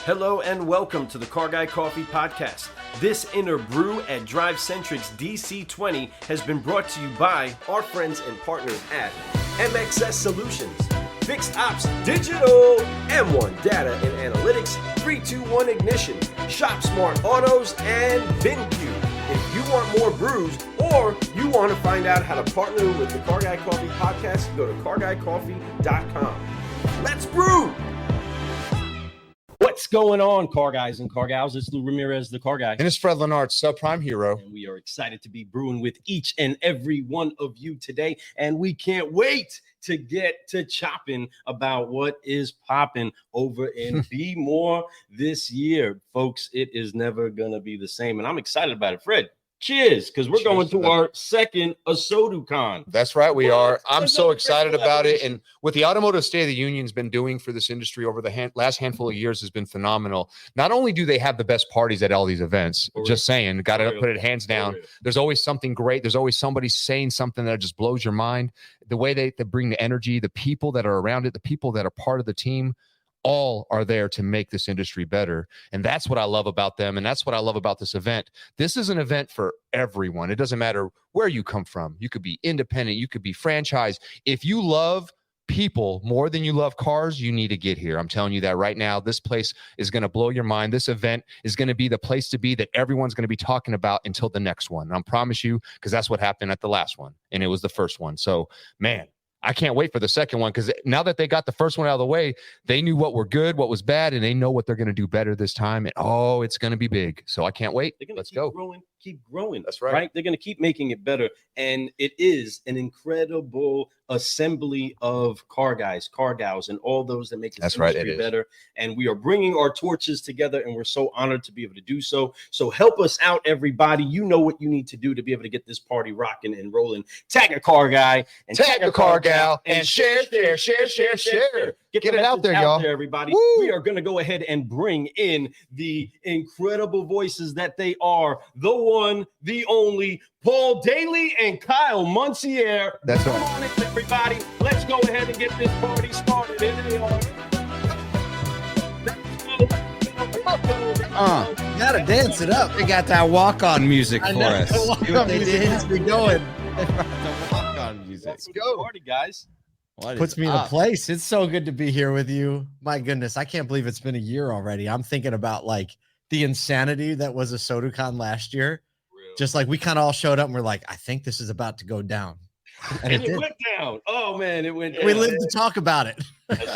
Hello and welcome to the Car Guy Coffee Podcast. This inner brew at Drive Centric's DC20 has been brought to you by our friends and partners at MXS Solutions, Fixed Ops Digital, M1 Data and Analytics, 321 Ignition, Shop Smart Autos, and VinQ. If you want more brews or you want to find out how to partner with the Car Guy Coffee Podcast, go to carguycoffee.com. Let's brew! What's going on, car guys and car gals? It's Lou Ramirez, the car guy. And it's Fred Leonard, subprime hero. And we are excited to be brewing with each and every one of you today. And we can't wait to get to chopping about what is popping over in Be More this year. Folks, it is never going to be the same. And I'm excited about it. Fred, cheers, because we're going to our second ASOTU Con. That's right, we are. I'm so excited about it. And what the Automotive State of the Union's been doing for this industry over the last handful of years has been phenomenal. Not only do they have the best parties at all these events, just saying, got to put it hands down. There's always something great. There's always somebody saying something that just blows your mind. The way they bring the energy, the people that are around it, the people that are part of the team, all are there to make this industry better. And that's what I love about them. And that's what I love about this event. This is an event for everyone. It doesn't matter where you come from. You could be independent. You could be franchise. If you love people more than you love cars, you need to get here. I'm telling you that right now. This place is going to blow your mind. This event is going to be the place to be that everyone's going to be talking about until the next one. And I promise you, because that's what happened at the last one. And it was the first one. So, man, I can't wait for the second one, because now that they got the first one out of the way, they knew what were good, what was bad, and they know what they're going to do better this time. And it's going to be big. So I can't wait. Let's go. Keep growing. That's right. They're going to keep making it better. And it is an incredible assembly of car guys, car gals, and all those that make this industry better. And we are bringing our torches together, and we're so honored to be able to do so. So help us out, everybody. You know what you need to do to be able to get this party rocking and rolling. Tag a car guy and tag a car gal and share. Get it out there, y'all. Everybody. Woo! We are going to go ahead and bring in the incredible voices that they are. The one, the only, Paul Daly and Kyle Mountisier. That's Come on in, everybody. Let's go ahead and get this party started. In they are. Gotta dance it up. They got that walk-on music for us. See what they did? We're going. They brought the walk-on music. Let's go, party, guys. Puts me in a place. It's so good to be here with you. My goodness, I can't believe it's been a year already. I'm thinking about like the insanity that was ASOTU Con last year. Really? Just like we kind of all showed up and we're like, I think this is about to go down. And it went down. Oh man, it went down. We lived to talk about it.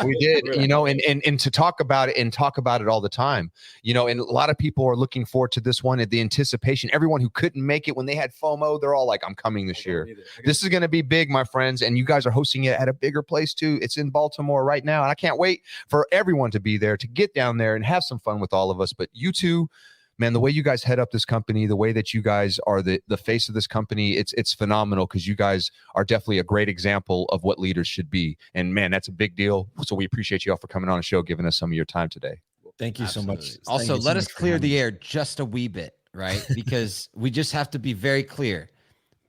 We did, and to talk about it and talk about it all the time, and a lot of people are looking forward to this one, and the anticipation. Everyone who couldn't make it when they had FOMO, they're all like, I'm coming this year. This is going to be big, my friends, and you guys are hosting it at a bigger place too. It's in Baltimore right now, and I can't wait for everyone to be there, to get down there and have some fun with all of us. But you two, man, the way you guys head up this company, the way that you guys are the face of this company, it's phenomenal, because you guys are definitely a great example of what leaders should be. And man, that's a big deal. So we appreciate you all for coming on the show, giving us some of your time today. Thank you so much. Also, let us clear the air just a wee bit, right? Because we just have to be very clear.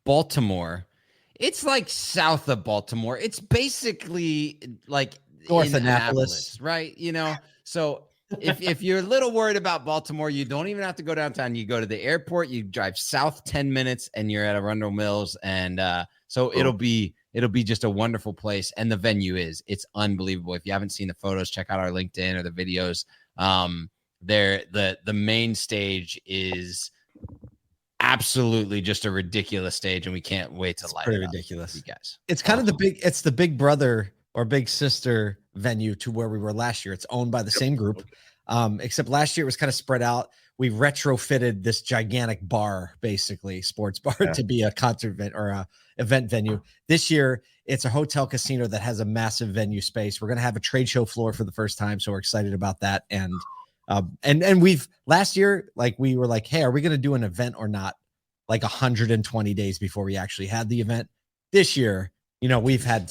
Baltimore, it's like south of Baltimore. It's basically like North Annapolis, right? So if you're a little worried about Baltimore, you don't even have to go downtown. You go to the airport, you drive south 10 minutes, and you're at Arundel Mills. And so it'll be just a wonderful place. And the venue it's unbelievable. If you haven't seen the photos, check out our LinkedIn or the videos. The main stage is absolutely just a ridiculous stage, and we can't wait to light it up. Ridiculous, you guys. It's kind of the big brother or big sister venue to where we were last year. It's owned by the same group, except last year it was kind of spread out. We retrofitted this gigantic bar, basically sports bar, to be a concert event or a event venue. This year it's a hotel casino that has a massive venue space. We're going to have a trade show floor for the first time, so we're excited about that. And we've last year, like, we were like, hey, are we going to do an event or not? Like 120 days before we actually had the event. This year, we've had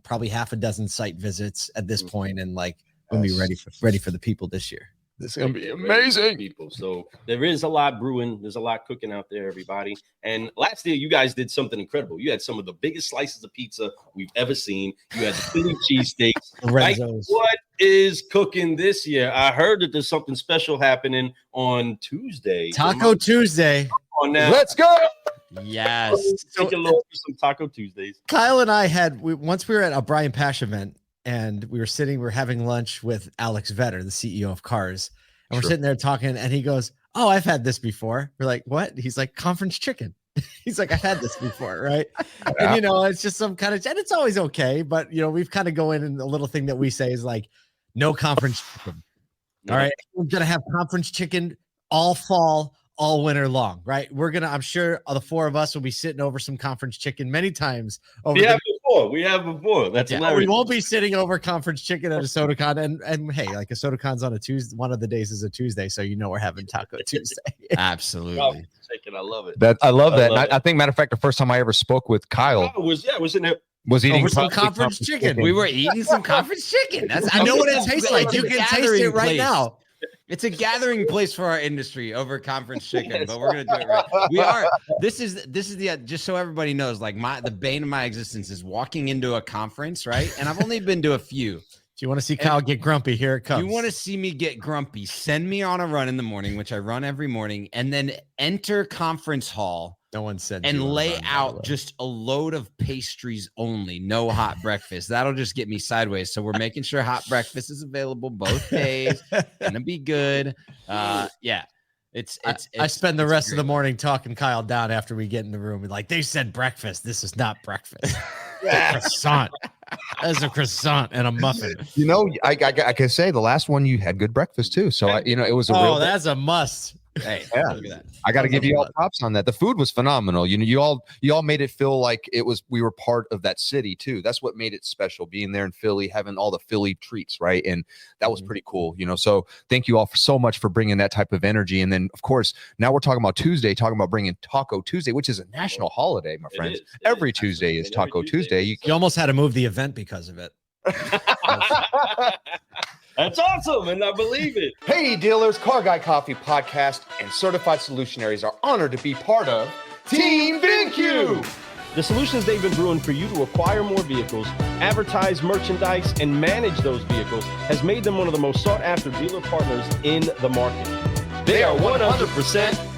probably half a dozen site visits at this point, and like we'll be ready for the people this year. This is gonna be amazing. People. So there is a lot brewing. There's a lot cooking out there, everybody. And last year, you guys did something incredible. You had some of the biggest slices of pizza we've ever seen. You had the Philly cheesesteaks. Like, what is cooking this year? I heard that there's something special happening on Tuesday. Taco Tuesday. On now. Let's go. Yes. Take a look for some Taco Tuesdays. Kyle and I once we were at a Brian Pash event, and we were having lunch with Alex Vetter, the CEO of Cars. And we're sitting there talking, and he goes, "Oh, I've had this before." We're like, "What?" He's like, "Conference chicken." He's like, "I've had this before," right? And it's just some kind of, and it's always okay, but we've kind of go in, and the little thing that we say is like, "No conference chicken." All right, we're gonna have conference chicken all fall, all winter long, right? I'm sure the four of us will be sitting over some conference chicken many times. We have before. That's hilarious. We won't be sitting over conference chicken at ASOTU Con, and hey, like ASOTU Con's on a Tuesday. One of the days is a Tuesday, so we're having Taco Tuesday. Absolutely. Chicken, I love it. I love that. I think, matter of fact, the first time I ever spoke with Kyle was in there. Was eating some conference chicken. We were eating some conference chicken. I know what it tastes like. You can taste it right now. It's a gathering place for our industry over conference chicken, but we're gonna do it right. We are. This is the just so everybody knows. Like the bane of my existence is walking into a conference, right? And I've only been to a few. Do you want to see Kyle get grumpy? Here it comes. You want to see me get grumpy? Send me on a run in the morning, which I run every morning, and then enter conference hall. No one said. And lay out just a load of pastries only, no hot breakfast. That'll just get me sideways. So we're making sure hot breakfast is available both days. Gonna be good. Yeah. I spend the rest of the morning talking Kyle down after we get in the room. Like, they said breakfast. This is not breakfast. Croissant. That's a croissant and a muffin. I can say the last one you had good breakfast too. So it was that's a must. Hey, yeah. Look at that. I got to give you all props on that. The food was phenomenal. You all made it feel like we were part of that city too. That's what made it special, being there in Philly, having all the Philly treats, right? And that was pretty cool. So thank you all so much for bringing that type of energy. And then of course, now we're talking about Tuesday, talking about bringing Taco Tuesday, which is a national holiday, my friends. Every Tuesday is Taco Tuesday. You almost had to move the event because of it. That's awesome, and I believe it. Hey, dealers, Car Guy Coffee Podcast and Certified Solutionaries are honored to be part of Team VinQ. The solutions they've been brewing for you to acquire more vehicles, advertise merchandise, and manage those vehicles has made them one of the most sought-after dealer partners in the market. They are 100%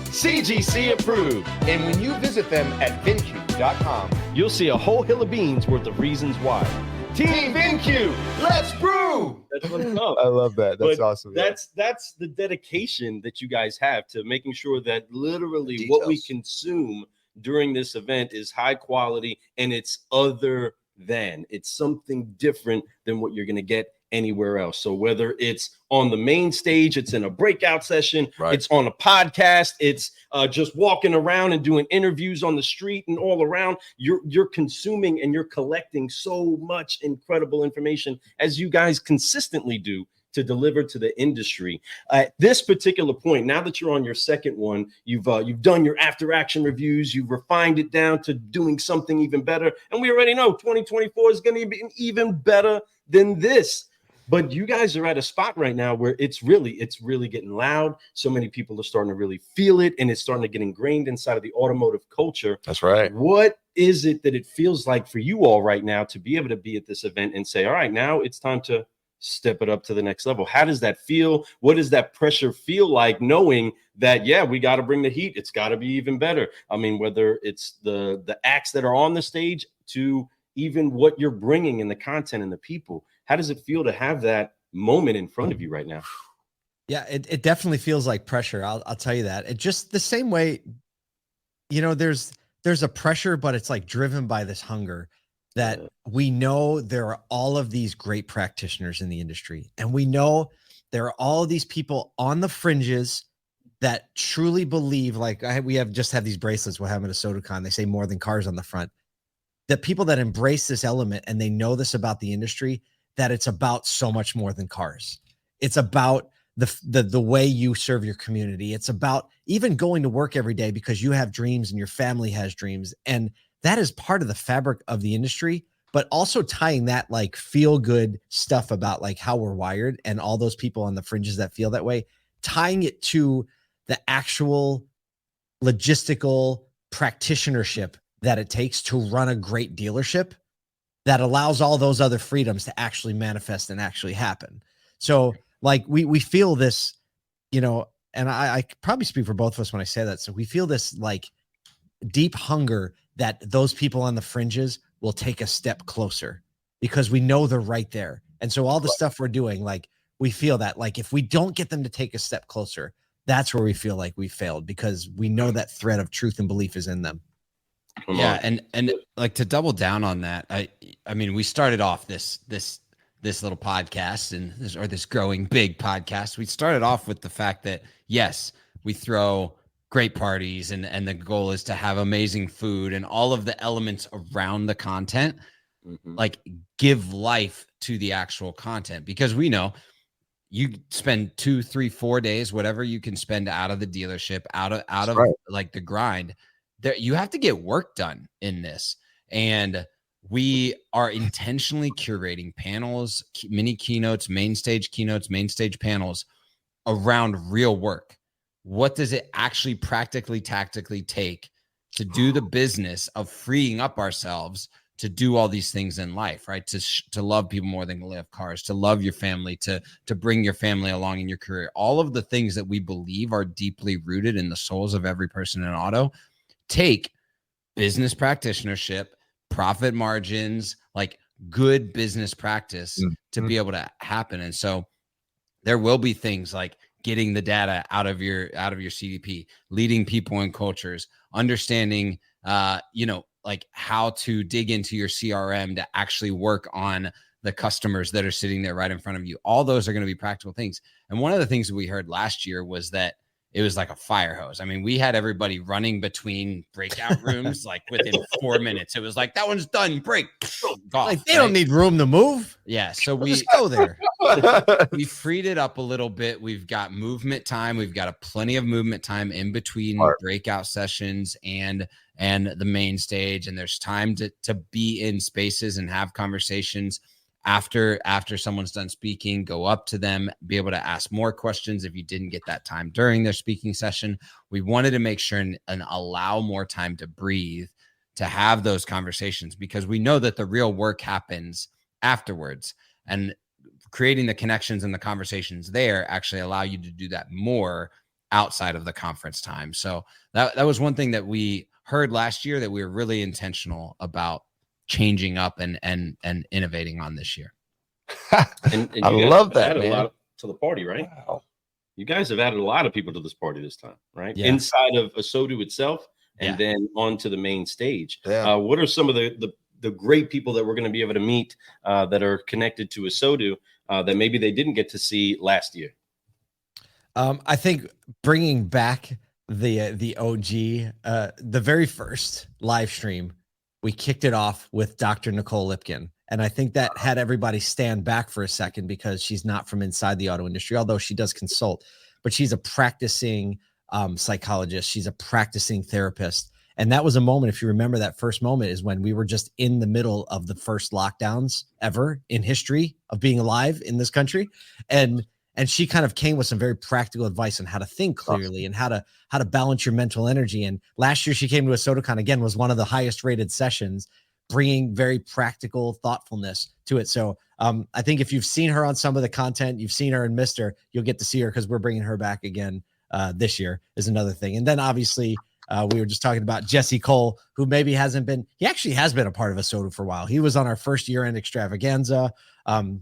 CGC approved. And when you visit them at VinQ.com, you'll see a whole hill of beans worth of reasons why. Team VinQ, let's brew. That's what's up. I love that. That's awesome. That's the dedication that you guys have to making sure that literally Details. What we consume during this event is high quality, and it's it's something different than what you're going to get anywhere else. So whether it's on the main stage, it's in a breakout session, it's on a podcast, it's just walking around and doing interviews on the street and all around, you're consuming and you're collecting so much incredible information, as you guys consistently do, to deliver to the industry. At this particular point, now that you're on your second one, you've done your after action reviews, you've refined it down to doing something even better, and we already know 2024 is going to be even better than this. But you guys are at a spot right now where it's really getting loud. So many people are starting to really feel it, and it's starting to get ingrained inside of the automotive culture. That's right. What is it that it feels like for you all right now to be able to be at this event and say, all right, now it's time to step it up to the next level? How does that feel? What does that pressure feel like, knowing that, yeah, we got to bring the heat. It's got to be even better. I mean, whether it's the acts that are on the stage to even what you're bringing and the content and the people. How does it feel to have that moment in front of you right now? Yeah, it definitely feels like pressure. I'll tell you that. It just the same way, there's a pressure, but it's like driven by this hunger that we know there are all of these great practitioners in the industry. And we know there are all of these people on the fringes that truly believe, like we have these bracelets we'll have at ASOTU Con. They say more than cars on the front. The people that embrace this element and they know this about the industry, that it's about so much more than cars. It's about the way you serve your community. It's about even going to work every day because you have dreams and your family has dreams. And that is part of the fabric of the industry. but also tying that like feel good stuff about like how we're wired and all those people on the fringes that feel that way, tying it to the actual logistical practitionership that it takes to run a great dealership that allows all those other freedoms to actually manifest and actually happen. So like we feel this, you know, and I probably speak for both of us when I say that. So we feel this like deep hunger that those people on the fringes will take a step closer because we know they're right there. And so all the stuff we're doing, like we feel that like if we don't get them to take a step closer, that's where we feel like we failed because we know that thread of truth and belief is in them. Yeah, and like to double down on that, I mean, we started off this little podcast and this growing big podcast. We started off with the fact that yes, we throw great parties and the goal is to have amazing food and all of the elements around the content, like give life to the actual content because we know you spend 2, 3, 4 days, whatever you can spend out of the dealership, out of like the grind. There, you have to get work done in this. And we are intentionally curating panels, mini keynotes, main stage panels around real work. What does it actually practically, tactically take to do the business of freeing up ourselves to do all these things in life, right? To love people more than to live cars, to love your family, to bring your family along in your career. All of the things that we believe are deeply rooted in the souls of every person in auto take business practitionership, profit margins, like good business practice to be able to happen. And so there will be things like getting the data out of your CDP, leading people and cultures, understanding, like how to dig into your CRM to actually work on the customers that are sitting there right in front of you. All those are going to be practical things. And one of the things that we heard last year was that it was like a fire hose. I mean, we had everybody running between breakout rooms like within 4 minutes. It was like, that one's done, break. Golf, like they don't need room to move. Yeah. So we just go there. We freed it up a little bit. We've got movement time. We've got a plenty of movement time in between breakout sessions and the main stage. And there's time to be in spaces and have conversations after someone's done speaking, go up to them, be able to ask more questions if you didn't get that time during their speaking session. We wanted to make sure and allow more time to breathe, to have those conversations, because we know that the real work happens afterwards, and creating the connections and the conversations there actually allow you to do that more outside of the conference time. So that was one thing that we heard last year that we were really intentional about changing up and innovating on this year. and I love that, added man. a lot to the party, right? Wow. You guys have added a lot of people to this party this time, right? Yeah. Inside of ASOTU itself, and then onto the main stage. Yeah. What are some of the great people that we're going to be able to meet that are connected to ASOTU that maybe they didn't get to see last year? I think bringing back the OG, the very first live stream, we kicked it off with Dr. Nicole Lipkin. And I think that had everybody stand back for a second because she's not from inside the auto industry, although she does consult, but she's a practicing psychologist. She's a practicing therapist. And that was a moment, if you remember, that first moment is when we were just in the middle of the first lockdowns ever in history of being alive in this country. And she kind of came with some very practical advice on how to think clearly and how to balance your mental energy. And last year she came to ASOTU Con, again, was one of the highest rated sessions, bringing very practical thoughtfulness to it. So I think if you've seen her on some of the content, you've seen her and missed her, you'll get to see her because we're bringing her back again this year is another thing. And then obviously we were just talking about Jesse Cole, who maybe hasn't been, he actually has been a part of ASOTU for a while. He was on our first year-end extravaganza.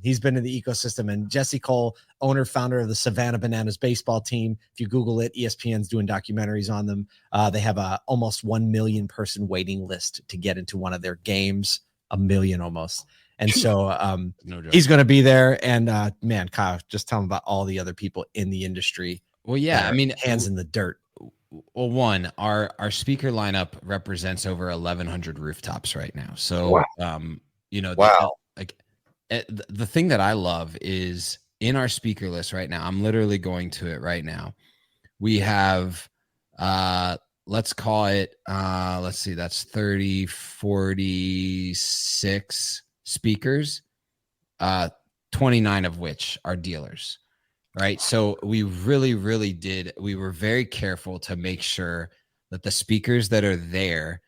He's been in the ecosystem, and Jesse Cole, owner, founder of the Savannah Bananas baseball team. If you Google it, ESPN's doing documentaries on them. They have a almost 1 million person waiting list to get into one of their games, 1 million almost. And so he's going to be there. And man, Kyle, just tell him about all the other people in the industry. Well, yeah, I mean, hands in the dirt. Well, one, our speaker lineup represents over 1,100 rooftops right now. So, the thing that I love is in our speaker list right now, I'm literally going to it right now. We have let's call it, let's see, that's 30, 46 speakers, 29 of which are dealers, right? So we really, we were very careful to make sure that the speakers that are there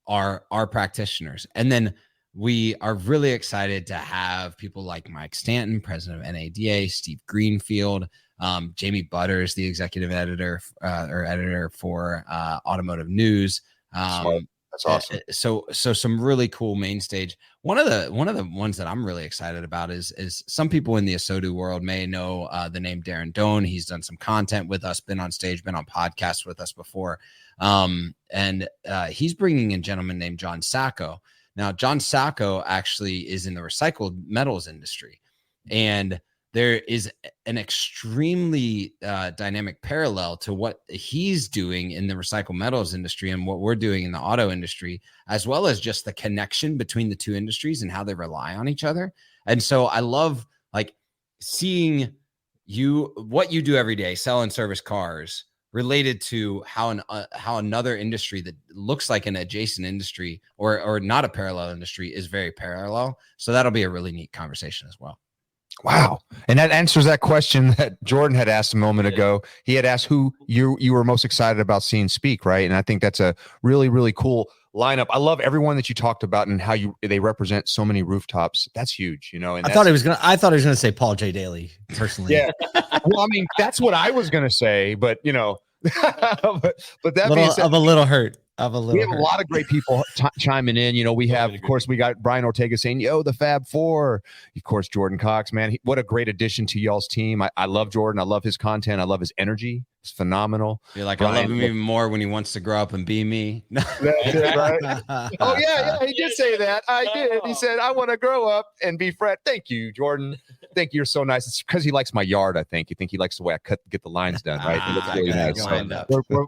are practitioners. And then we are really excited to have people like Mike Stanton, president of NADA, Steve Greenfield, Jamie Butters, the executive editor or editor for Automotive News. That's awesome. So some really cool main stage. One of the ones that I'm really excited about is some people in the ASOTU world may know the name Darren Doan. He's done some content with us, been on stage, been on podcasts with us before. And he's bringing in a gentleman named John Sacco. Now, John Sacco actually is in the recycled metals industry, and there is an extremely dynamic parallel to what he's doing in the recycled metals industry and what we're doing in the auto industry, as well as just the connection between the two industries and how they rely on each other. And so I love like seeing what you do every day, sell and service cars, related to how another industry that looks like an adjacent industry or not a parallel industry is very parallel. So that'll be a really neat conversation as well. Wow. And that answers that question that Jordan had asked a moment ago. He had asked who you were most excited about seeing speak, right? And I think that's a really, really cool lineup. I love everyone that you talked about and how they represent so many rooftops. That's huge, you know. And I thought he was gonna say Paul J. Daly, personally. Yeah. Well, I mean, that's what I was gonna say, but you know, but that we have a lot of great people chiming in. You know, we have, of course, we got Brian Ortega saying, yo, the Fab Four. Of course, Jordan Cox, man, what a great addition to y'all's team. I love Jordan. I love his content. I love his energy. It's phenomenal. You're like, Brian, I love him even more when he wants to grow up and be me. That's it, right? Oh, yeah, he did say that. I did. He said, I want to grow up and be Fred. Thank you, Jordan. Thank you. You're so nice. It's because he likes my yard, I think. You think he likes the way I get the lines done, right? He looks really nice. So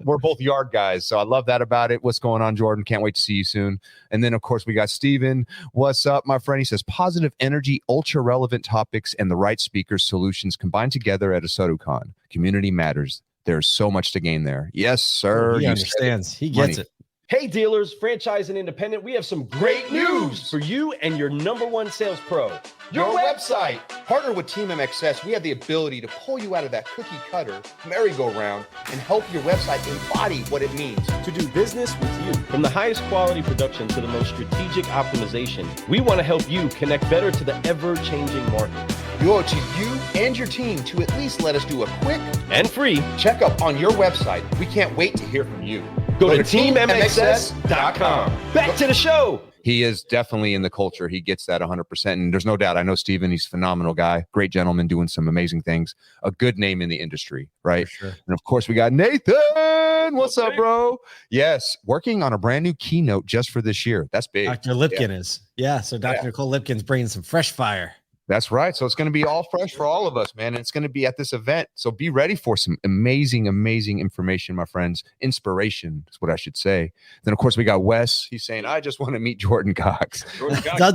we're both yard guys. So I love that about it. What's going on, Jordan? Can't wait to see you soon. And then, of course, we got Steven. What's up, my friend? He says, positive energy, ultra relevant topics, and the right speakers solutions combined together at ASOTU Con. Community matters. There's so much to gain there. Yes, sir. He understands. He gets it. Hey, dealers, franchise and independent, we have some great news for you and your number one sales pro. Your website. Partner with Team MXS. We have the ability to pull you out of that cookie cutter merry-go-round and help your website embody what it means to do business with you. From the highest quality production to the most strategic optimization, we want to help you connect better to the ever-changing market. We owe it to you and your team to at least let us do a quick and free checkup on your website. We can't wait to hear from you. Go to teammxs.com. Back to the show. He is definitely in the culture. He gets that 100%. And there's no doubt. I know Steven, he's a phenomenal guy, great gentleman doing some amazing things, a good name in the industry, right? For sure. And of course, we got Nathan. What's up, bro? Yes, working on a brand new keynote just for this year. That's big. Dr. Lipkin is. Yeah, so Dr. Nicole Lipkin's bringing some fresh fire. That's right. So it's going to be all fresh for all of us, man. And it's going to be at this event. So be ready for some amazing, amazing information, my friends. Inspiration is what I should say. Then, of course, we got Wes. He's saying, I just want to meet Jordan Cox.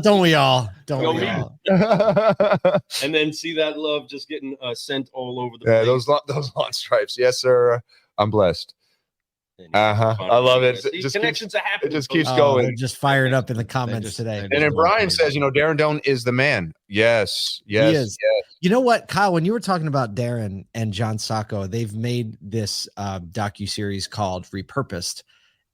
Don't we all? Don't we all? And then see that love just getting sent all over the place. Those lawn stripes. Yes, sir. I'm blessed. I love it. These connections are happening. It just keeps going. They're just fired up in the comments today. And then Brian says, Darren Doan is the man. Yes. He is. You know what, Kyle, when you were talking about Darren and John Sacco, they've made this docuseries called Repurposed,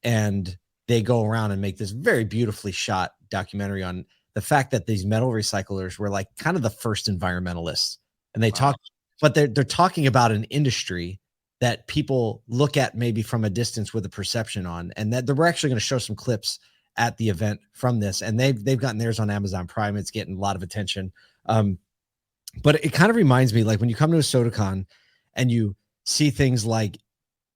and they go around and make this very beautifully shot documentary on the fact that these metal recyclers were like kind of the first environmentalists. And they talk, but they're talking about an industry that people look at maybe from a distance with a perception on, and that we're actually going to show some clips at the event from this, and they've gotten theirs on Amazon Prime. It's getting a lot of attention. But it kind of reminds me, like when you come to ASOTU Con and you see things like,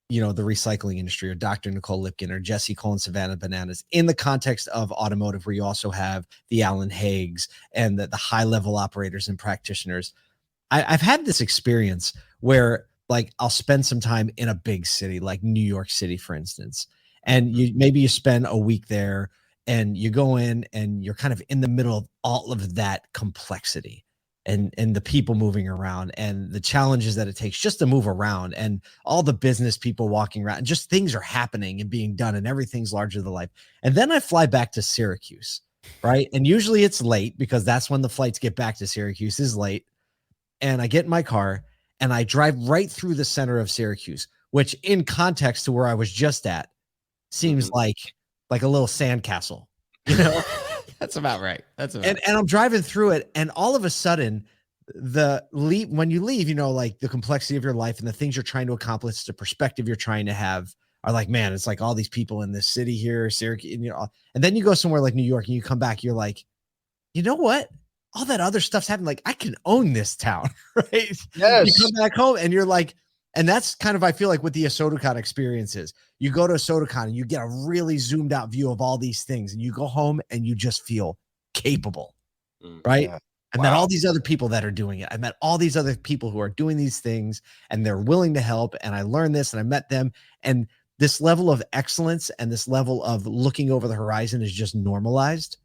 the recycling industry, or Dr. Nicole Lipkin, or Jesse Cole and Savannah Bananas, in the context of automotive, where you also have the Alan Haigs and the high level operators and practitioners. I've had this experience where, like, I'll spend some time in a big city, like New York City, for instance, and maybe you spend a week there and you go in and you're kind of in the middle of all of that complexity. and the people moving around and the challenges that it takes just to move around and all the business people walking around and just things are happening and being done and everything's larger than life. And then I fly back to Syracuse, right? And usually it's late because that's when the flights get back to Syracuse is late. And I get in my car and I drive right through the center of Syracuse, which in context to where I was just at seems like a little sandcastle, you know? That's about right. And I'm driving through it, and all of a sudden, when you leave, you know, like the complexity of your life and the things you're trying to accomplish, the perspective you're trying to have are like, man, it's like all these people in this city here, Syracuse, and, you know, and then you go somewhere like New York and you come back, you're like, you know what? All that other stuff's happening. Like, I can own this town, right? Yes. You come back home and you're like, and that's kind of, I feel like what the ASOTU Con experience is. You go to ASOTU Con and you get a really zoomed out view of all these things, and you go home and you just feel capable, right? Yeah. I met all these other people that are doing it. I met all these other people who are doing these things and they're willing to help. And I learned this and I met them. And this level of excellence and this level of looking over the horizon is just normalized.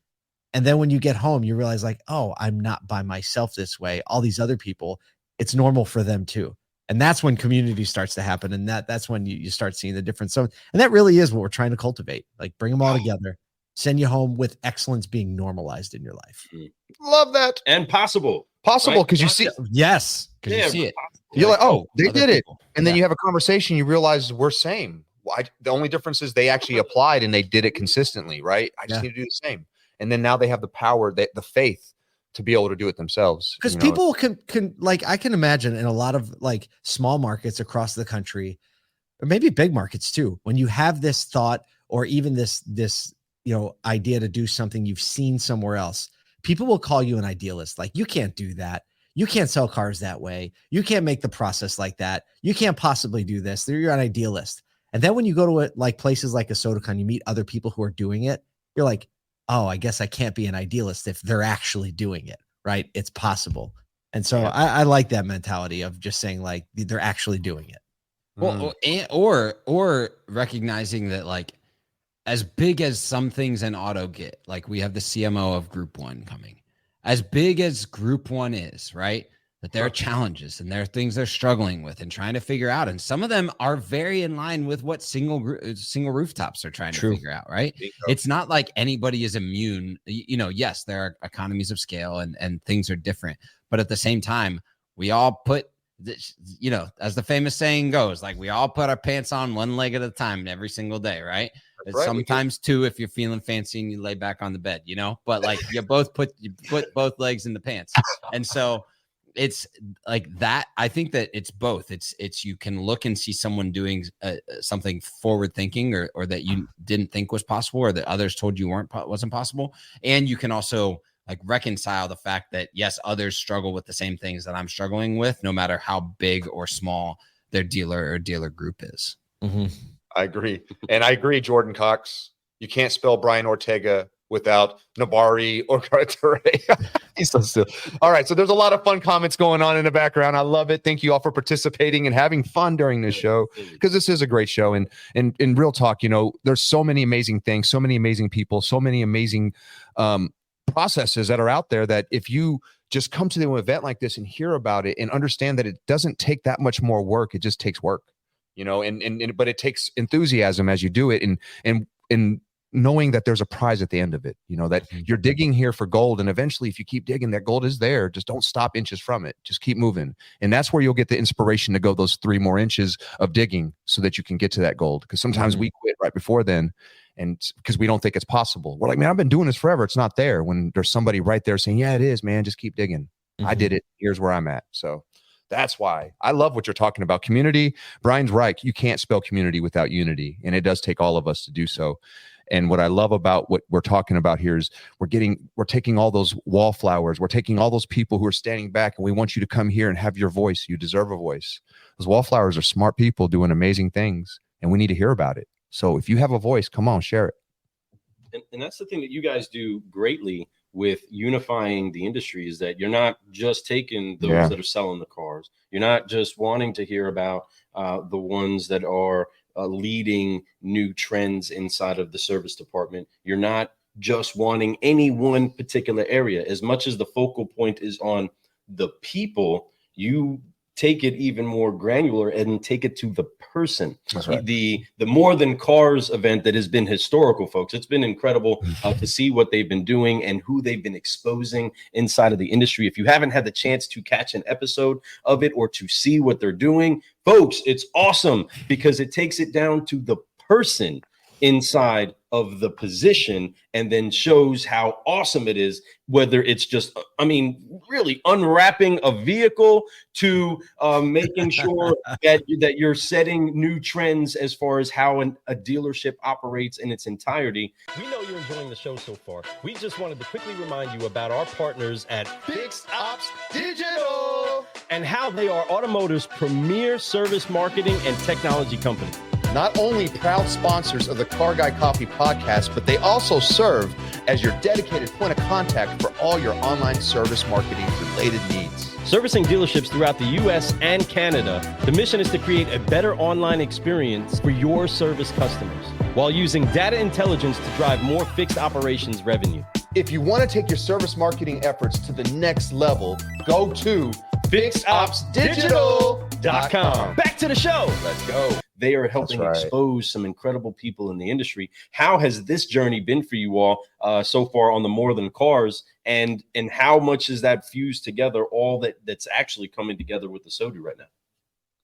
And then when you get home, you realize like, oh, I'm not by myself this way. All these other people, it's normal for them too. And that's when community starts to happen. And that's when you start seeing the difference. So, and that really is what we're trying to cultivate, like bring them all together, send you home with excellence being normalized in your life. Love that. And possible. Because you see, yes. Because you see it. you're like, oh, they did it. People. And then you have a conversation, you realize we're same. The only difference is they actually applied and they did it consistently, right? I just need to do the same. And then now they have the power, the faith to be able to do it themselves. Because people can like, I can imagine in a lot of like small markets across the country, or maybe big markets too, when you have this thought or even this, you know, idea to do something you've seen somewhere else, people will call you an idealist. Like, you can't do that. You can't sell cars that way. You can't make the process like that. You can't possibly do this. You're an idealist. And then when you go to it, like places like ASOTU Con, you meet other people who are doing it. You're like, oh, I guess I can't be an idealist if they're actually doing it, right? It's possible. And so I like that mentality of just saying like, they're actually doing it. Well, or recognizing that like, as big as some things in auto get, like we have the CMO of Group 1 coming, as big as Group 1 is, right? That there are challenges and there are things they're struggling with and trying to figure out. And some of them are very in line with what single rooftops are trying to figure out, right? It's not like anybody is immune. You know, yes, there are economies of scale and things are different. But at the same time, we all put, you know, as the famous saying goes, like we all put our pants on one leg at a time every single day, right? Right, sometimes two if you're feeling fancy and you lay back on the bed, you know, but like you put both legs in the pants. And so it's like that. I think that it's both. It's you can look and see someone doing something forward thinking or that you didn't think was possible or that others told you wasn't possible. And you can also like reconcile the fact that yes, others struggle with the same things that I'm struggling with, no matter how big or small their dealer group is. Mm-hmm. I agree. And I agree, Jordan Cox. You can't spell Brian Ortega without Nabari or Cartere. He's so silly. All right. So there's a lot of fun comments going on in the background. I love it. Thank you all for participating and having fun during this show, because this is a great show. And in real talk, you know, there's so many amazing things, so many amazing people, so many amazing processes that are out there that if you just come to an event like this and hear about it and understand that it doesn't take that much more work, it just takes work. You know, but it takes enthusiasm as you do it, and knowing that there's a prize at the end of it. You know, that you're digging here for gold, and eventually, if you keep digging, that gold is there. Just don't stop inches from it. Just keep moving, and that's where you'll get the inspiration to go those 3 more inches of digging, so that you can get to that gold. Because sometimes we quit right before then, and because we don't think it's possible. We're like, man, I've been doing this forever. It's not there. When there's somebody right there saying, yeah, it is, man. Just keep digging. I did it. Here's where I'm at. So. That's why I love what you're talking about. Community. Brian's right. You can't spell community without unity. And it does take all of us to do so. And what I love about what we're talking about here is we're taking all those wallflowers. We're taking all those people who are standing back, and we want you to come here and have your voice. You deserve a voice. Those wallflowers are smart people doing amazing things, and we need to hear about it. So if you have a voice, come on, share it. And that's the thing that you guys do greatly with unifying the industry, is that you're not just taking those that are selling the cars. You're not just wanting to hear about the ones that are leading new trends inside of the service department. You're not just wanting any one particular area. As much as the focal point is on the people, you take it even more granular and take it to the person. That's right. The More Than Cars event that has been historical, folks. It's been incredible to see what they've been doing and who they've been exposing inside of the industry. If you haven't had the chance to catch an episode of it or to see what they're doing, folks, it's awesome because it takes it down to the person inside of the position and then shows how awesome it is, whether it's just, I mean, really unwrapping a vehicle to making sure that you're setting new trends as far as how a dealership operates in its entirety. We know you're enjoying the show so far. We just wanted to quickly remind you about our partners at Fixed Ops Digital and how they are automotive's premier service marketing and technology company. Not only proud sponsors of the Car Guy Coffee podcast, but they also serve as your dedicated point of contact for all your online service marketing related needs. Servicing dealerships throughout the U.S. and Canada, the mission is to create a better online experience for your service customers while using data intelligence to drive more fixed operations revenue. If you want to take your service marketing efforts to the next level, go to fixopsdigital.com. Back to the show. Let's go. They are helping expose some incredible people in the industry. How has this journey been for you all so far on the More Than Cars, and how much is that fused together, all that's actually coming together with the ASOTU right now?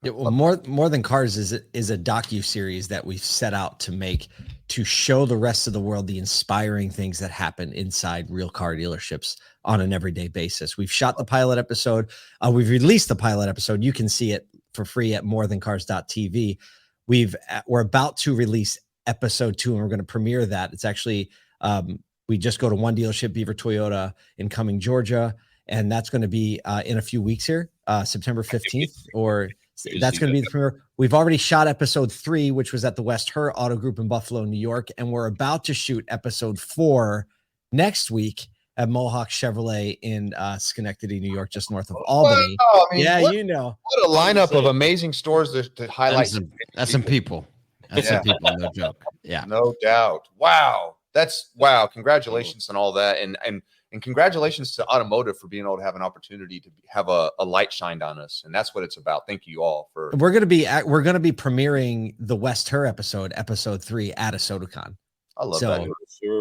Yeah, well, More Than Cars is a docu-series that we've set out to make to show the rest of the world the inspiring things that happen inside real car dealerships on an everyday basis. We've shot the pilot episode. We've released the pilot episode. You can see it for free at morethancars.tv. We're about to release episode 2, and we're going to premiere that. It's actually we just go to one dealership, Beaver Toyota in Cumming, Georgia, and that's going to be in a few weeks here, September 15th, or that's going to be the premiere. We've already shot episode 3, which was at the West Her Auto Group in Buffalo, New York, and we're about to shoot episode 4 next week at Mohawk Chevrolet in Schenectady, New York, just north of Albany. Wow, I mean, What a lineup of amazing stores to highlight. That's some people. That's some people, no joke. Yeah. No doubt. Wow. Wow. Congratulations on all that. And congratulations to automotive for being able to have an opportunity to have a light shined on us. And that's what it's about. Thank you all for. We're going to be premiering the West Her episode 3 at ASOTU Con. I love that.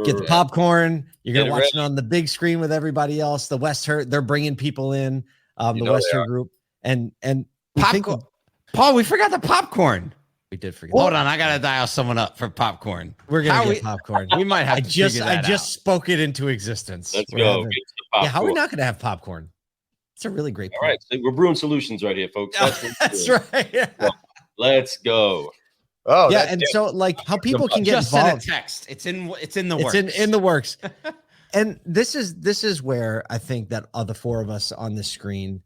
Get the popcorn. You're going to watch it on the big screen with everybody else. The West Her, they're bringing people in, the West Her group. And popcorn. Paul, we forgot the popcorn. We did forget. Hold on, I got to dial someone up for popcorn. We're going to get popcorn. We might have to figure that I just spoke it into existence. Let's go. How are we not going to have popcorn? It's a really great point. All right, so we're brewing solutions right here, folks. That's right. Well, let's go. Oh, yeah, and so like how people can get just involved. Send a text. It's in the works. It's in the works. And this is where I think that the 4 of us on the screen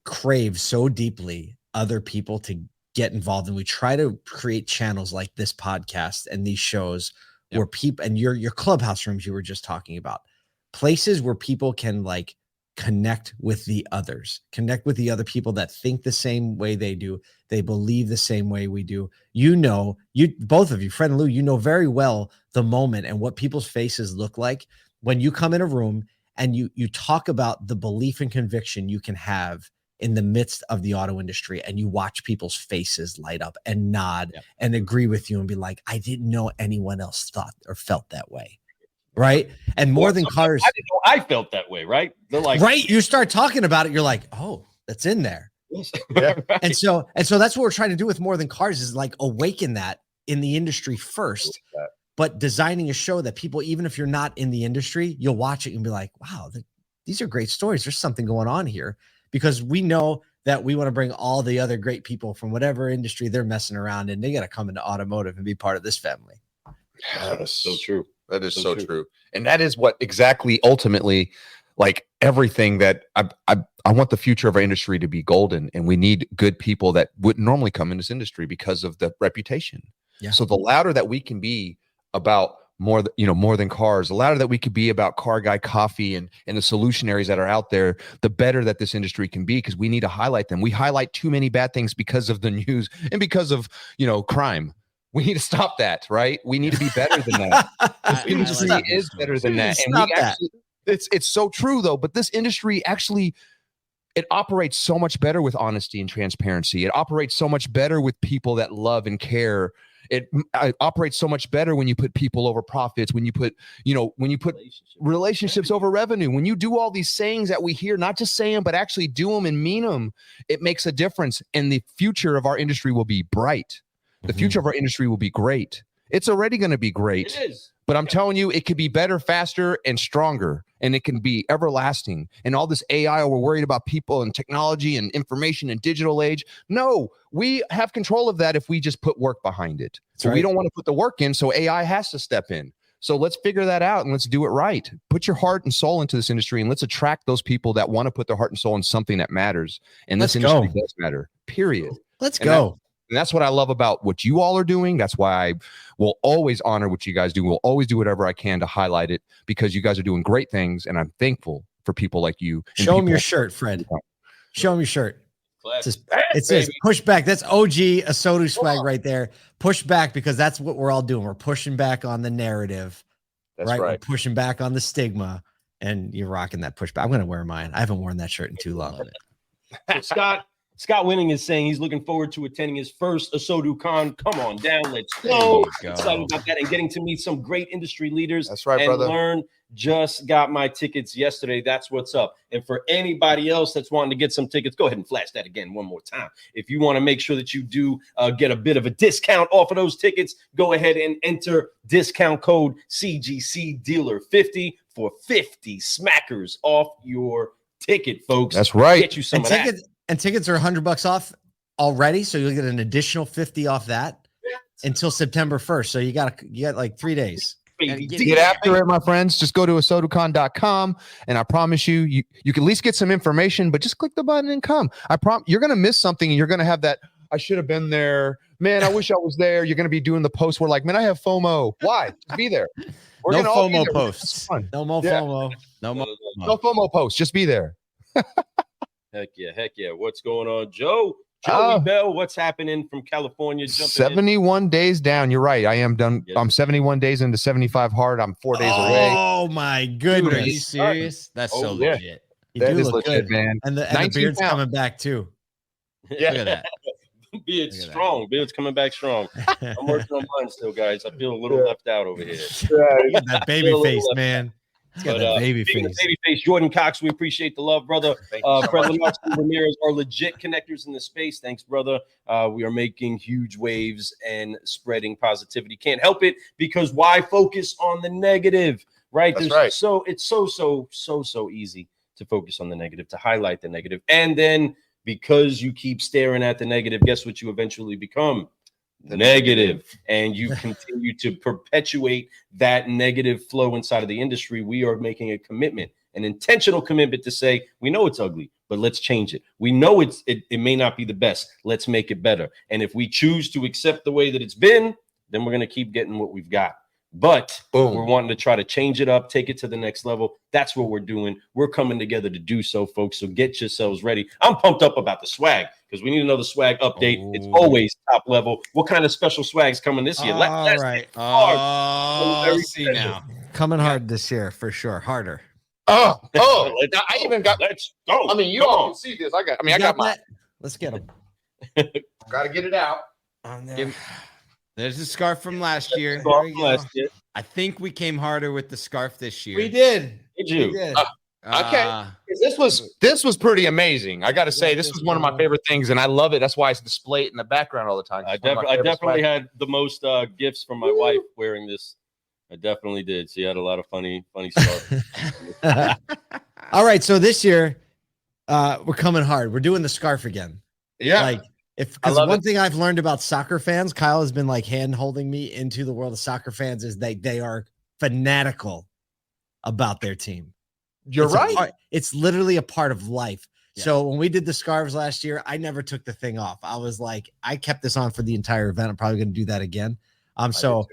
crave so deeply other people to get involved, and we try to create channels like this podcast and these shows where people, and your clubhouse rooms you were just talking about, places where people can like connect with the others, connect with the other people that think the same way they do. They believe the same way we do. You both of you, Fred and Lou, you know very well the moment and what people's faces look like when you come in a room and you talk about the belief and conviction you can have in the midst of the auto industry, and you watch people's faces light up and nod and agree with you and be like, I didn't know anyone else thought or felt that way. Right. And More Than Cars. I didn't know I felt that way. Right. They're like, right. You start talking about it. You're like, oh, that's in there. Yeah. Right. And so that's what we're trying to do with More Than Cars is like awaken that in the industry first, but designing a show that people, even if you're not in the industry, you'll watch it and be like, wow, these are great stories. There's something going on here, because we know that we want to bring all the other great people from whatever industry they're messing around in. They got to come into automotive and be part of this family. That's so true. That is so true. And that is what exactly ultimately, like everything that I want the future of our industry to be golden, and we need good people that wouldn't normally come in this industry because of the reputation. Yeah. So the louder that we can be about More Than Cars, the louder that we could be about Car Guy Coffee and the solutionaries that are out there, the better that this industry can be, because we need to highlight them. We highlight too many bad things because of the news and because of, crime. We need to stop that, right? We need to be better than that. This industry is better than that. And we actually, it's so true though, but this industry actually it operates so much better with honesty and transparency. It operates so much better with people that love and care. It operates so much better when you put people over profits, when you put relationships over revenue, when you do all these sayings that we hear, not just say them, but actually do them and mean them. It makes a difference. And the future of our industry will be bright. The future of our industry will be great. It's already going to be great. It is. But I'm telling you, it could be better, faster, and stronger, and it can be everlasting. And all this AI, we're worried about people and technology and information and digital age. No, we have control of that if we just put work behind it. So we don't want to put the work in, so AI has to step in. So let's figure that out and let's do it right. Put your heart and soul into this industry, and let's attract those people that want to put their heart and soul in something that matters. And this industry does matter, period. Let's go. And that's what I love about what you all are doing. That's why I will always honor what you guys do. We'll always do whatever I can to highlight it, because you guys are doing great things. And I'm thankful for people like you. Show them your shirt, Fred. Show them your shirt. It says push back. That's OG ASOTU swag right there. Push back, because that's what we're all doing. We're pushing back on the narrative. That's right. We're pushing back on the stigma. And you're rocking that pushback. I'm going to wear mine. I haven't worn that shirt in too long. Scott Winning is saying he's looking forward to attending his first ASOTU Con. Come on down, let's go. Excited about that and getting to meet some great industry leaders. That's right, and brother. Learn. Just got my tickets yesterday. That's what's up. And for anybody else that's wanting to get some tickets, go ahead and flash that again one more time. If you want to make sure that you do get a bit of a discount off of those tickets, go ahead and enter discount code CGC Dealer 50 for 50 smackers off your ticket, folks. That's right. Get you some of that. And tickets are $100 off already, so you'll get an additional 50 off that until September 1st. So you got like 3 days. Get after it, my friends. Just go to ASOTUCon.com, and I promise you can at least get some information, but just click the button and come. I promise you're going to miss something, and you're going to have that, I should have been there. Man, I wish I was there. You're going to be doing the post where like, man, I have FOMO. Why? Just be there. No FOMO posts. No more FOMO. No FOMO posts. Just be there. Heck yeah. What's going on, Joey Bell? What's happening from California? 71 days down. You're right. I am done. I'm 71 days into 75 hard. I'm 4 days away. Oh my goodness. Dude, are you serious? That's so legit. You that do is look legit, good, man. And the beard's coming back too. Yeah. Look at that. Beard's strong. Beard's coming back strong. I'm working on mine still, guys. I feel a little left out over here. That baby face, man. It's got that baby face. Jordan Cox, we appreciate the love, brother. Fred Lennox and Ramirez are legit connectors in the space. Thanks, brother. We are making huge waves and spreading positivity. Can't help it, because why focus on the negative, right? That's right. So it's so easy to focus on the negative, to highlight the negative. And then because you keep staring at the negative, guess what you eventually become? The negative. And you continue to perpetuate that negative flow inside of the industry. We are making a commitment, an intentional commitment, to say, we know it's ugly, but let's change it. We know it may not be the best. Let's make it better. And if we choose to accept the way that it's been, then we're going to keep getting what we've got. But we're wanting to try to change it up, take it to the next level. That's what we're doing. We're coming together to do so, folks. So get yourselves ready. I'm pumped up about the swag, because we need to know the swag update. It's always top level. What kind of special swag's coming this year? All right. See now. Coming hard this year for sure. Harder. I even got. Let's go. I mean, you all can see this. I got mine. Let's get them. Got to get it out. There's a scarf from last year. I think we came harder with the scarf this year. We did. Did you? Okay. This was pretty amazing. I got to say, this was one of my favorite things, and I love it. That's why it's displayed in the background all the time. I definitely had the most gifts from my wife wearing this. I definitely did. She had a lot of funny stuff. All right. So this year, we're coming hard. We're doing the scarf again. Yeah. Because one thing I've learned about soccer fans, Kyle has been like hand holding me into the world of soccer fans, is they are fanatical about their team. You're right. It's literally a part of life. Yeah. So when we did the scarves last year, I never took the thing off. I was like, I kept this on for the entire event. I'm probably going to do that again. So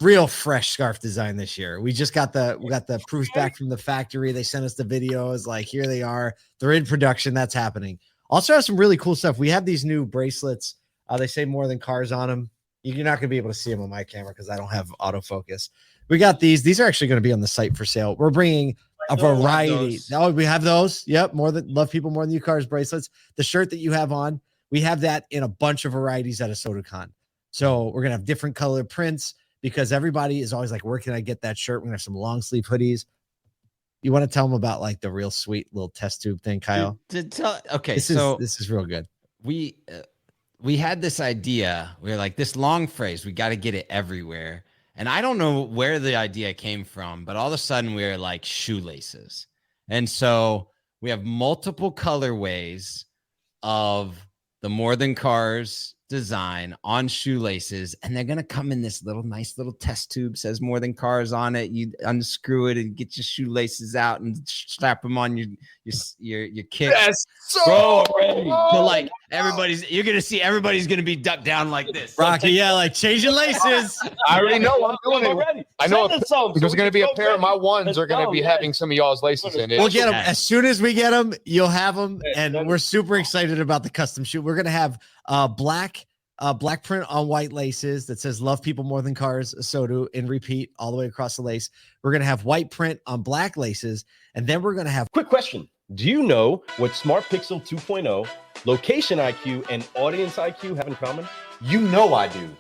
real fresh scarf design this year. We got the proofs back from the factory. They sent us the videos. Like, here they are. They're in production. That's happening. Also have some really cool stuff. We have these new bracelets. They say more than cars on them. You're not going to be able to see them on my camera because I don't have autofocus. We got these. These are actually going to be on the site for sale. We're bringing a variety. Oh, we have those. Yep. Love people more than you cars bracelets. The shirt that you have on, we have that in a bunch of varieties at ASOTU Con. So we're going to have different color prints because everybody is always like, where can I get that shirt? We're going to have some long sleeve hoodies. You want to tell them about like the real sweet little test tube thing, Kyle? Okay. This is real good. We had this idea. We were like, this long phrase, we got to get it everywhere. And I don't know where the idea came from, but all of a sudden we were like shoelaces. And so we have multiple colorways of the More Than Cars design on shoelaces, and they're going to come in this nice little test tube, says More Than Cars on it. You unscrew it and get your shoelaces out and strap them on your kick. Yes, so like you're going to see everybody's going to be ducked down like this. Rocky, yeah, like changing laces. I already know. I'm doing it already. I know there's going to be a pair of my ones are going to be having some of y'all's laces in it. We'll get them as soon as we get them. You'll have them, and we're super excited about the custom shoe. We're going to have black print on white laces that says "Love People More Than Cars," ASOTU, in repeat all the way across the lace. We're going to have white print on black laces, and then we're going to have. Quick question. Do you know what Smart Pixel 2.0, Location IQ, and Audience IQ have in common? You know I do.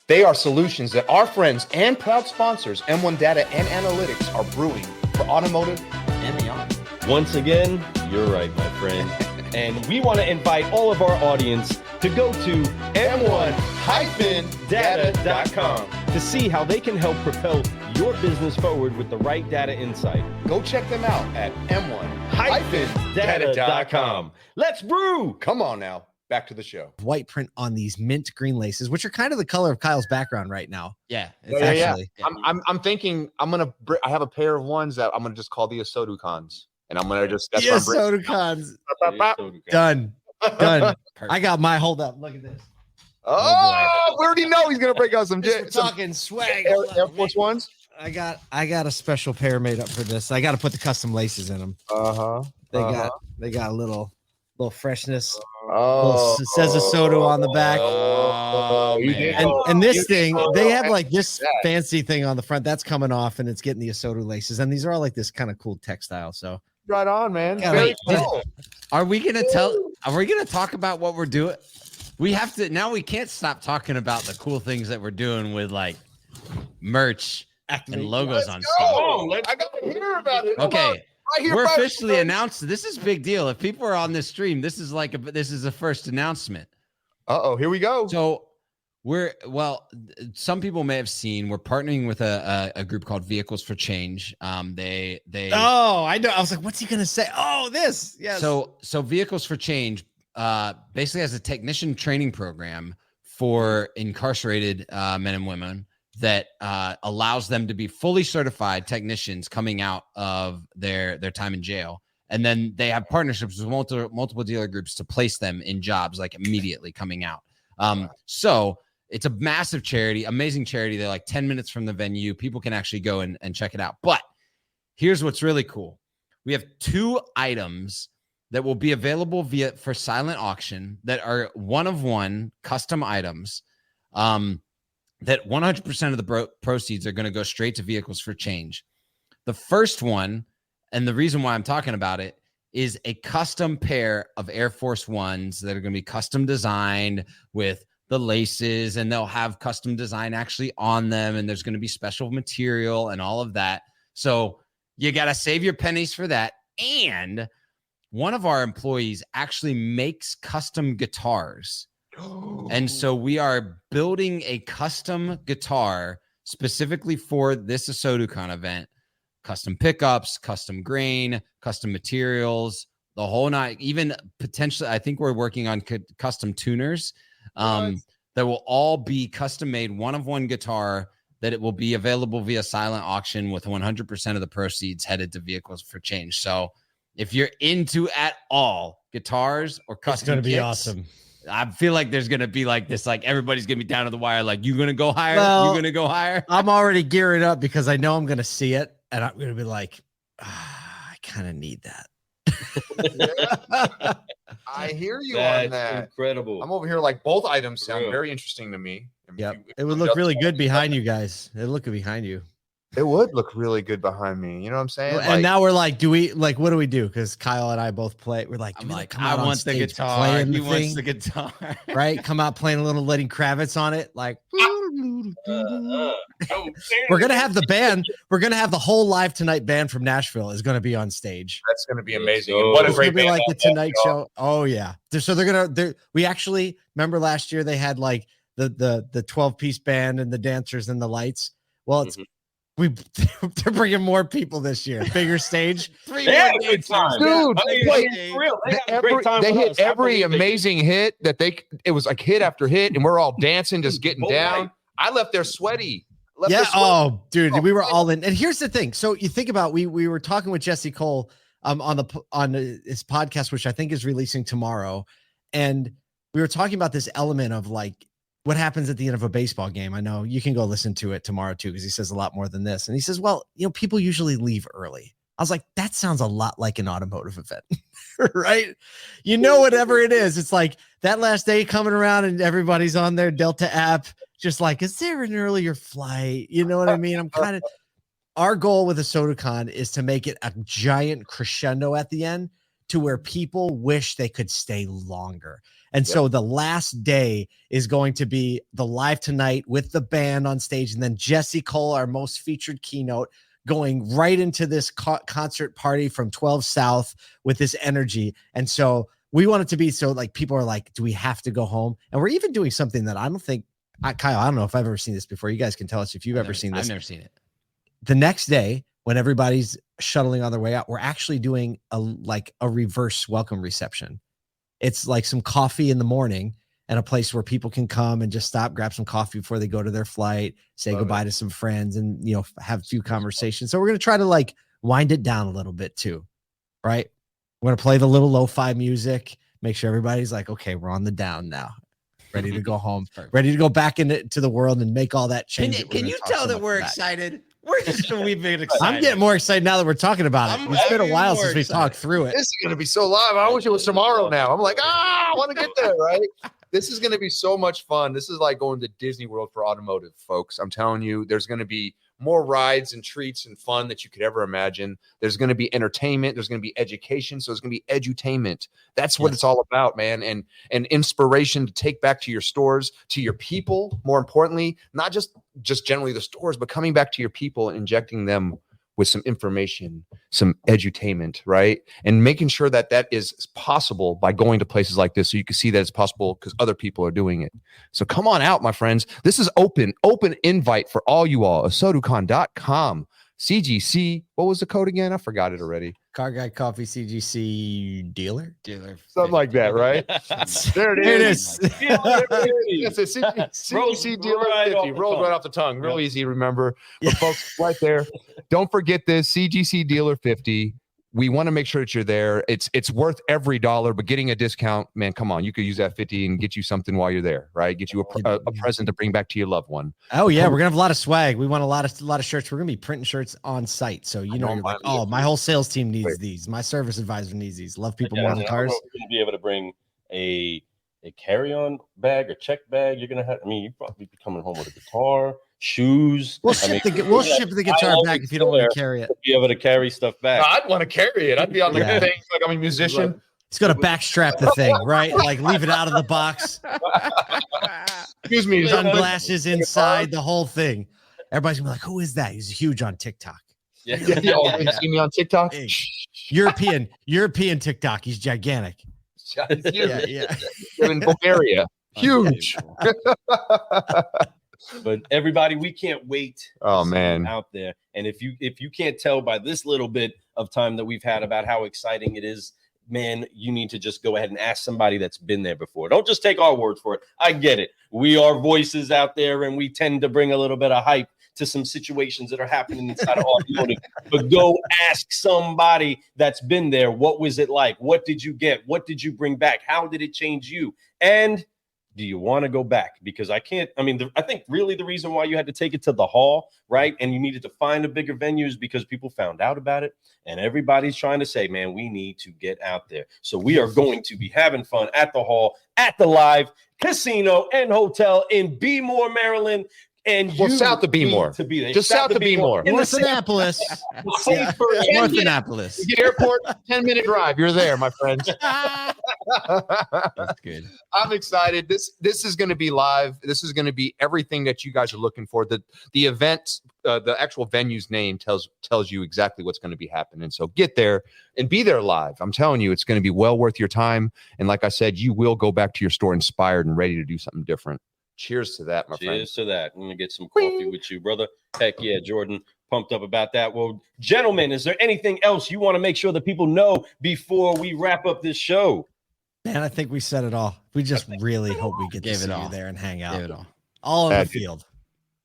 They are solutions that our friends and proud sponsors, M1 Data and Analytics, are brewing for automotive and beyond. Once again, you're right, my friend. And we want to invite all of our audience to go to m1-data.com to see how they can help propel your business forward with the right data insight. Go check them out at m1-data.com. Let's brew. Come on now. Back to the show. White print on these mint green laces, which are kind of the color of Kyle's background right now. Yeah. Actually. I'm thinking I have a pair of ones that I'm going to just call the ASOTU Cons. And I'm going to just, that's ASOTU Cons. Done. I got my, hold up. Look at this. Oh, we already know he's going to break out some talking swag. Air Force Ones. I got a special pair made up for this. I got to put the custom laces in them. They got a little freshness. It says ASOTU on the back. And this thing, they have like this fancy thing on the front that's coming off, and it's getting the ASOTU laces. And these are all like this kind of cool textile. So right on, man. Very cool. Are we gonna talk about what we're doing? We have to now. We can't stop talking about the cool things that we're doing with like merch and logos on stuff. I gotta hear about it. Okay. We're officially announced. This is a big deal. If people are on this stream, this is a first announcement. Here we go. So some people may have seen we're partnering with a group called Vehicles for Change. I know. I was like, what's he gonna say? Oh, this. Yes. So Vehicles for Change basically has a technician training program for incarcerated men and women that allows them to be fully certified technicians coming out of their time in jail. And then they have partnerships with multiple dealer groups to place them in jobs like immediately coming out. So it's a massive charity, amazing charity. They're like 10 minutes from the venue. People can actually go and check it out. But here's what's really cool. We have 2 items that will be available for silent auction that are one-of-one custom items. That 100% of the proceeds are going to go straight to Vehicles for Change. The first one, and the reason why I'm talking about it, is a custom pair of Air Force Ones that are going to be custom designed with the laces, and they'll have custom design actually on them, and there's going to be special material and all of that. So you got to save your pennies for that. And one of our employees actually makes custom guitars. And so we are building a custom guitar specifically for this ASOTU Con event. Custom pickups, custom grain, custom materials, the whole night. Even potentially, I think we're working on custom tuners that will all be custom made, one-of-one guitar that it will be available via silent auction with 100% of the proceeds headed to Vehicles for Change. So if you're into at all guitars or custom, it's going to be awesome. I feel like there's going to be like this, like everybody's going to be down to the wire. Like, you going to go higher? You going to go higher? I'm already gearing up because I know I'm going to see it. And I'm going to be like, I kind of need that. I hear you on that. Incredible. I'm over here like both items sound very interesting to me. Yep. It would look really good behind you guys. It'd look good behind you. It would look really good behind me. You know what I'm saying? And now we're like, what do we do? Because Kyle and I both play. We're like, I'm like, come I out on want the stage guitar. playing He the wants thing, the guitar. right? Come out playing a little Lenny Kravitz on it. Like, we're going to have the band. We're going to have the whole Live Tonight band from Nashville is going to be on stage. That's going to be amazing. And what a It's great gonna be band. like the Tonight Show. Oh yeah. So we actually remember last year they had like the 12-piece band and the dancers and the lights. Well, it's they're bringing more people this year. Bigger stage. 3 more dancers. Dude, For real. They had a great time they with hit us. I every believe they amazing hit that it was like hit after hit, and we're all dancing, just getting Whole down. night. I left there sweaty. Oh, dude, we were all in. And here's the thing. So you think about we were talking with Jesse Cole on his podcast, which I think is releasing tomorrow, and we were talking about this element of like what happens at the end of a baseball game. I know you can go listen to it tomorrow too, because he says a lot more than this. And he says, well, people usually leave early. I was like, that sounds a lot like an automotive event, right? Whatever it is, it's like that last day coming around and everybody's on their Delta app, just like, is there an earlier flight? You know what I mean? Our goal with ASOTU Con is to make it a giant crescendo at the end to where people wish they could stay longer. And so the last day is going to be the Live Tonight with the band on stage. And then Jesse Cole, our most featured keynote, going right into this concert party from 12 South with this energy. And so we want it to be so like people are like, do we have to go home? And we're even doing something that I don't think, Kyle, I don't know if I've ever seen this before. You guys can tell us if you've ever seen this. I've never seen it. The next day, when everybody's shuttling on their way out, we're actually doing a reverse welcome reception. It's like some coffee in the morning and a place where people can come and just stop, grab some coffee before they go to their flight, say goodbye to some friends and, have a few conversations. So we're going to try to like wind it down a little bit too, right? We're going to play the little lo-fi music, make sure everybody's like, okay, we're on the down now. Ready to go home, ready to go back into the world and make all that change. Can you tell that we're excited? We've been excited. I'm getting more excited now that we're talking about it. It's been a while since we talked through it. This is going to be so live. I wish it was tomorrow now. I'm like, I want to get there, right? This is going to be so much fun. This is like going to Disney World for automotive, folks. I'm telling you, there's going to be more rides and treats and fun that you could ever imagine. There's going to be entertainment. There's going to be education. So it's going to be edutainment. That's what it's all about, man. And inspiration to take back to your stores, to your people, more importantly, not just generally the stores, but coming back to your people and injecting them with some information, some edutainment, right? And making sure that is possible by going to places like this so you can see that it's possible because other people are doing it. So come on out, my friends. This is open invite for all you all. ASOTUCon.com. CGC. What was the code again? I forgot it already. Car Guy Coffee CGC dealer. Something like that, right? There it is. It's a CGC dealer 50. Rolls right off the tongue. Real easy to remember. But folks, right there. Don't forget this CGC dealer 50. We want to make sure that you're there. It's worth every dollar, but getting a discount, man, come on. You could use that 50 and get you something while you're there, right? Get you a present to bring back to your loved one. Oh yeah, we're gonna have a lot of swag. We want a lot of shirts. We're gonna be printing shirts on site. So you're like, oh, my whole sales team needs these. My service advisor needs these. Love people more than cars. You're gonna be able to bring a carry-on bag or check bag. You're gonna have. I mean, you probably be coming home with a guitar, shoes. We'll ship the guitar back if you don't want to carry it. Be able to carry stuff back. No, I'd want to carry it. I'd be on the thing like I'm a musician. It's got to backstrap the thing, right? Like leave it out of the box. Excuse me. Sunglasses inside, the whole thing. Everybody's gonna be like, "Who is that?" He's huge on TikTok. You see me on TikTok? Hey, European TikTok. He's gigantic. In Bulgaria. Huge. But everybody, we can't wait. Oh man, out there. And if you can't tell by this little bit of time that we've had about how exciting it is, man, you need to just go ahead and ask somebody that's been there before. Don't just take our word for it. I get it. We are voices out there, and we tend to bring a little bit of hype to some situations that are happening inside of automotive. But go ask somebody that's been there. What was it like? What did you get? What did you bring back? How did it change you? And do you want to go back? Because I think really the reason why you had to take it to the hall, right? And you needed to find a bigger venue is because people found out about it. And everybody's trying to say, man, we need to get out there. So we are going to be having fun at the hall, at the Live Casino and Hotel in Bmore, Maryland. and Well, you south of need Beemore. to be there. Just south of Beemore. In the same- Northonapolis. safer North 10 minutes. Annapolis. The airport, 10-minute drive. You're there, my friends. That's good. I'm excited. This is going to be live. This is going to be everything that you guys are looking for. The event, the actual venue's name tells you exactly what's going to be happening. So get there and be there live. I'm telling you, it's going to be well worth your time. And like I said, you will go back to your store inspired and ready to do something different. Cheers to that, my friend. Cheers to that. I'm gonna get some coffee with you, brother. Heck yeah, Jordan. Pumped up about that. Well, gentlemen, is there anything else you want to make sure that people know before we wrap up this show? Man, I think we said it all. We just really hope we get to see you there and hang out. Give it all. All in the field.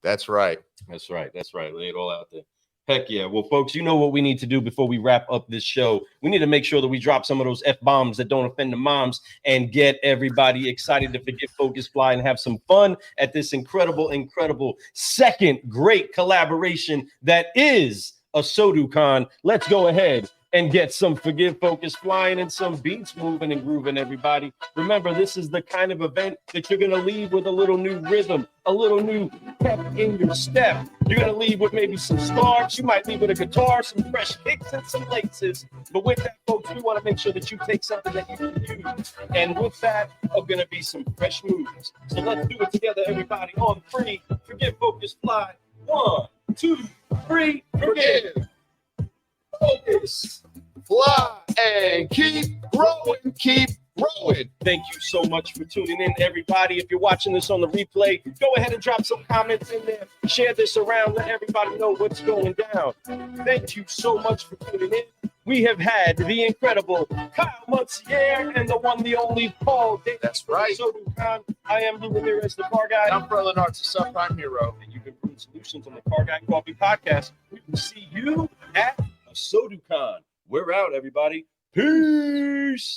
That's right. That's right. That's right. Lay it all out there. Heck yeah. Well, folks, you know what we need to do before we wrap up this show. We need to make sure that we drop some of those F-bombs that don't offend the moms and get everybody excited to forget, focus, fly, and have some fun at this incredible, incredible second great collaboration that is ASOTU Con. Let's go ahead and get some forgive, focus, flying and some beats moving and grooving, everybody. Remember, this is the kind of event that you're going to leave with a little new rhythm, a little new pep in your step. You're going to leave with maybe some scarves. You might leave with a guitar, some fresh kicks, and some laces. But with that, folks, we want to make sure that you take something that you can use. And with that are going to be some fresh moves. So let's do it together, everybody, on 3. Forgive, focus, fly. 1, 2, 3. Forgive. Focus, Fly and keep growing, keep growing. Thank you so much for tuning in, everybody. If you're watching this on the replay, go ahead and drop some comments in there. Share this around. Let everybody know what's going down. Thank you so much for tuning in. We have had the incredible Kyle Mountisier and the one, the only Paul Daly. That's right. ASOTU Con. I am Lou Ramirez, the Car Guy. I'm Ferlin Arts, the subprime hero. And you've been Brew Solutions on the Car Guy Coffee Podcast. We will see you at ASOTU Con. We're out, everybody. Peace.